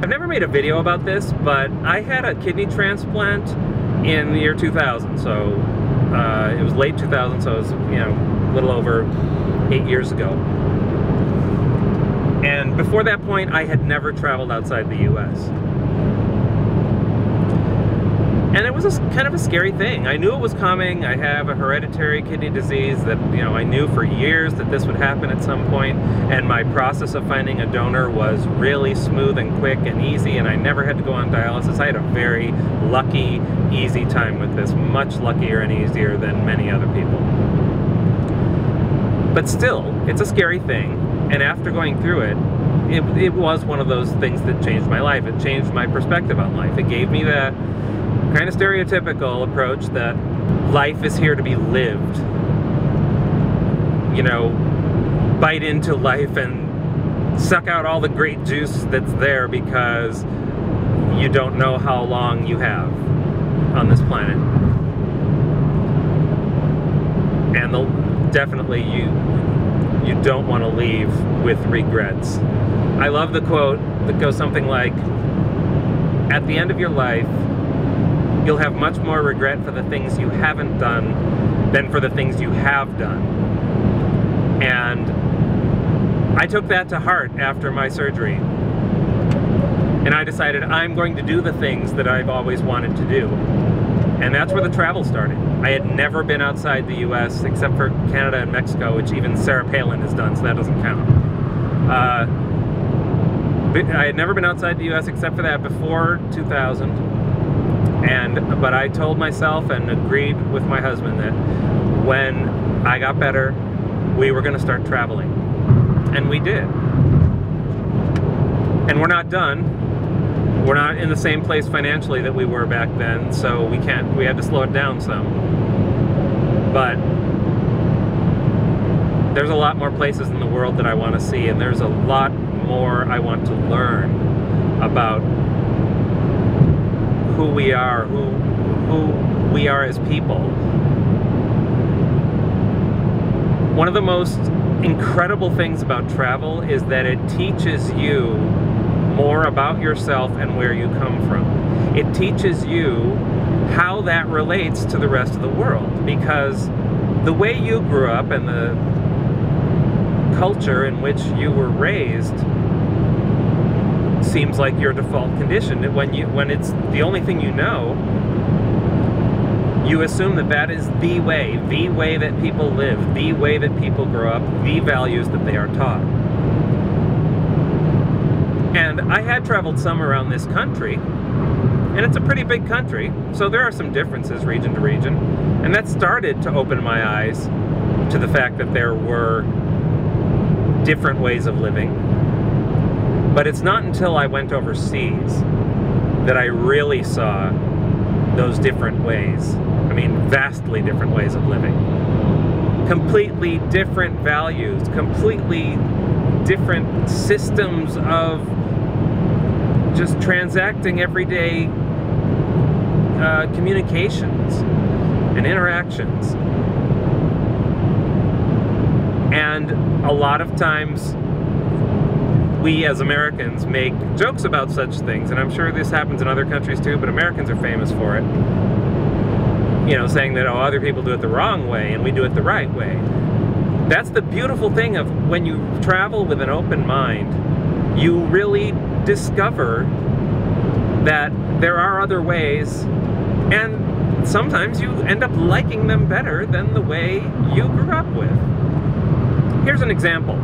I've never made a video about this, but I had a kidney transplant in the year 2000, so it was late 2000, so it was, you know, a little over 8 years ago. And before that point, I had never traveled outside the US. And it was kind of a scary thing. I knew it was coming. I have a hereditary kidney disease that, you know, I knew for years that this would happen at some point, and my process of finding a donor was really smooth and quick and easy, and I never had to go on dialysis. I had a very lucky, easy time with this, much luckier and easier than many other people. But still, it's a scary thing, and after going through it, it was one of those things that changed my life. It changed my perspective on life. It gave me that kind of stereotypical approach that life is here to be lived. You know, bite into life and suck out all the great juice that's there because you don't know how long you have on this planet. And definitely you don't want to leave with regrets. I love the quote that goes something like, at the end of your life, you'll have much more regret for the things you haven't done than for the things you have done. And I took that to heart after my surgery. And I decided I'm going to do the things that I've always wanted to do. And that's where the travel started. I had never been outside the US except for Canada and Mexico, which even Sarah Palin has done, so that doesn't count. I had never been outside the US except for that before 2000. But I told myself and agreed with my husband that when I got better, we were going to start traveling. And we did. And we're not done. We're not in the same place financially that we were back then, so we had to slow it down some. But there's a lot more places in the world that I want to see, and there's a lot more I want to learn about who we are, who we are as people. One of the most incredible things about travel is that it teaches you more about yourself and where you come from. It teaches you how that relates to the rest of the world, because the way you grew up and the culture in which you were raised seems like your default condition. When it's the only thing you know, you assume that that is the way that people live, the way that people grow up, the values that they are taught. And I had traveled some around this country, and it's a pretty big country, so there are some differences region to region, and that started to open my eyes to the fact that there were different ways of living. But it's not until I went overseas that I really saw those different ways. I mean, vastly different ways of living. Completely different values, completely different systems of just transacting everyday communications and interactions. And a lot of times, we as Americans make jokes about such things, and I'm sure this happens in other countries too, but Americans are famous for it. You know, saying that, oh, other people do it the wrong way and we do it the right way. That's the beautiful thing of when you travel with an open mind, you really discover that there are other ways, and sometimes you end up liking them better than the way you grew up with. Here's an example.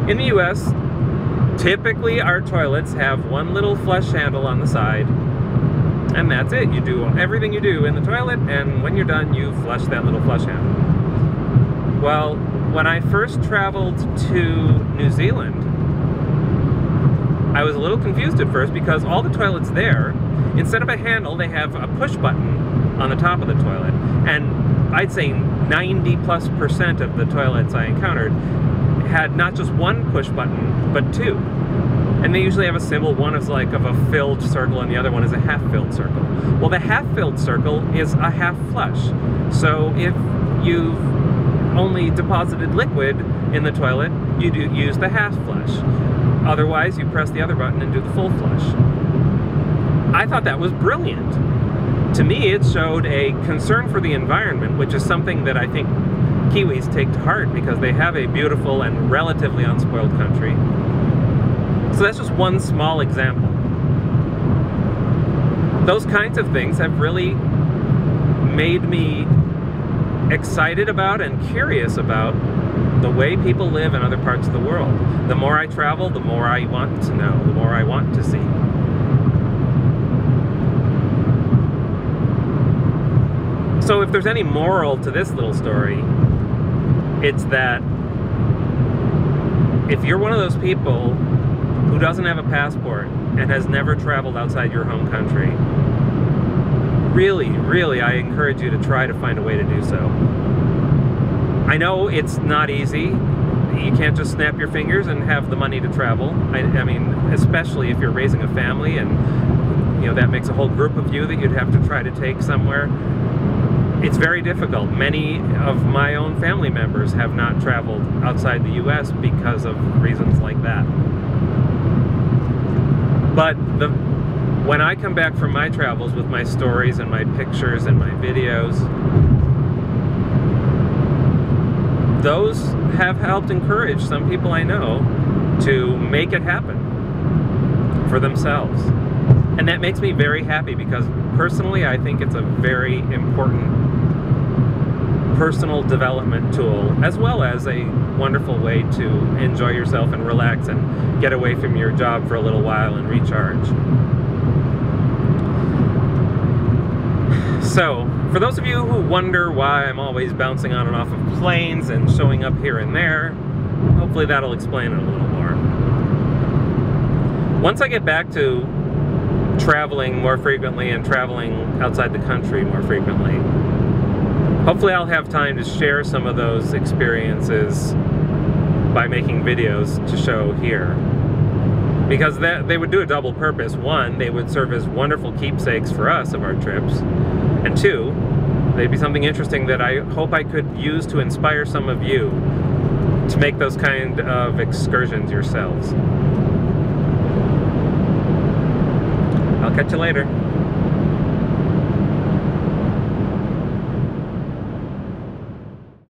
In the US, typically our toilets have one little flush handle on the side, and that's it. You do everything you do in the toilet, and when you're done, you flush that little flush handle. Well, when I first traveled to New Zealand, I was a little confused at first because all the toilets there, instead of a handle, they have a push button on the top of the toilet. And I'd say 90+% of the toilets I encountered had not just one push button, but two. And they usually have a symbol. One is like of a filled circle and the other one is a half-filled circle. Well, the half-filled circle is a half flush. So if you've only deposited liquid in the toilet, you do use the half flush. Otherwise, you press the other button and do the full flush. I thought that was brilliant. To me, it showed a concern for the environment, which is something that I think Kiwis take to heart because they have a beautiful and relatively unspoiled country. So that's just one small example. Those kinds of things have really made me excited about and curious about the way people live in other parts of the world. The more I travel, the more I want to know, the more I want to see. So if there's any moral to this little story, it's that if you're one of those people who doesn't have a passport and has never traveled outside your home country, really, I encourage you to try to find a way to do so. I know it's not easy. You can't just snap your fingers and have the money to travel. I mean, especially if you're raising a family and, you know, that makes a whole group of you that you'd have to try to take somewhere. It's very difficult. Many of my own family members have not traveled outside the US because of reasons like that. But when I come back from my travels with my stories and my pictures and my videos, those have helped encourage some people I know to make it happen for themselves. And that makes me very happy because personally I think it's a very important personal development tool, as well as a wonderful way to enjoy yourself and relax and get away from your job for a little while and recharge. So, for those of you who wonder why I'm always bouncing on and off of planes and showing up here and there, hopefully that'll explain it a little more. Once I get back to traveling more frequently and traveling outside the country more frequently, hopefully I'll have time to share some of those experiences by making videos to show here. Because they would do a double purpose. One, they would serve as wonderful keepsakes for us of our trips. And two, they'd be something interesting that I hope I could use to inspire some of you to make those kind of excursions yourselves. I'll catch you later.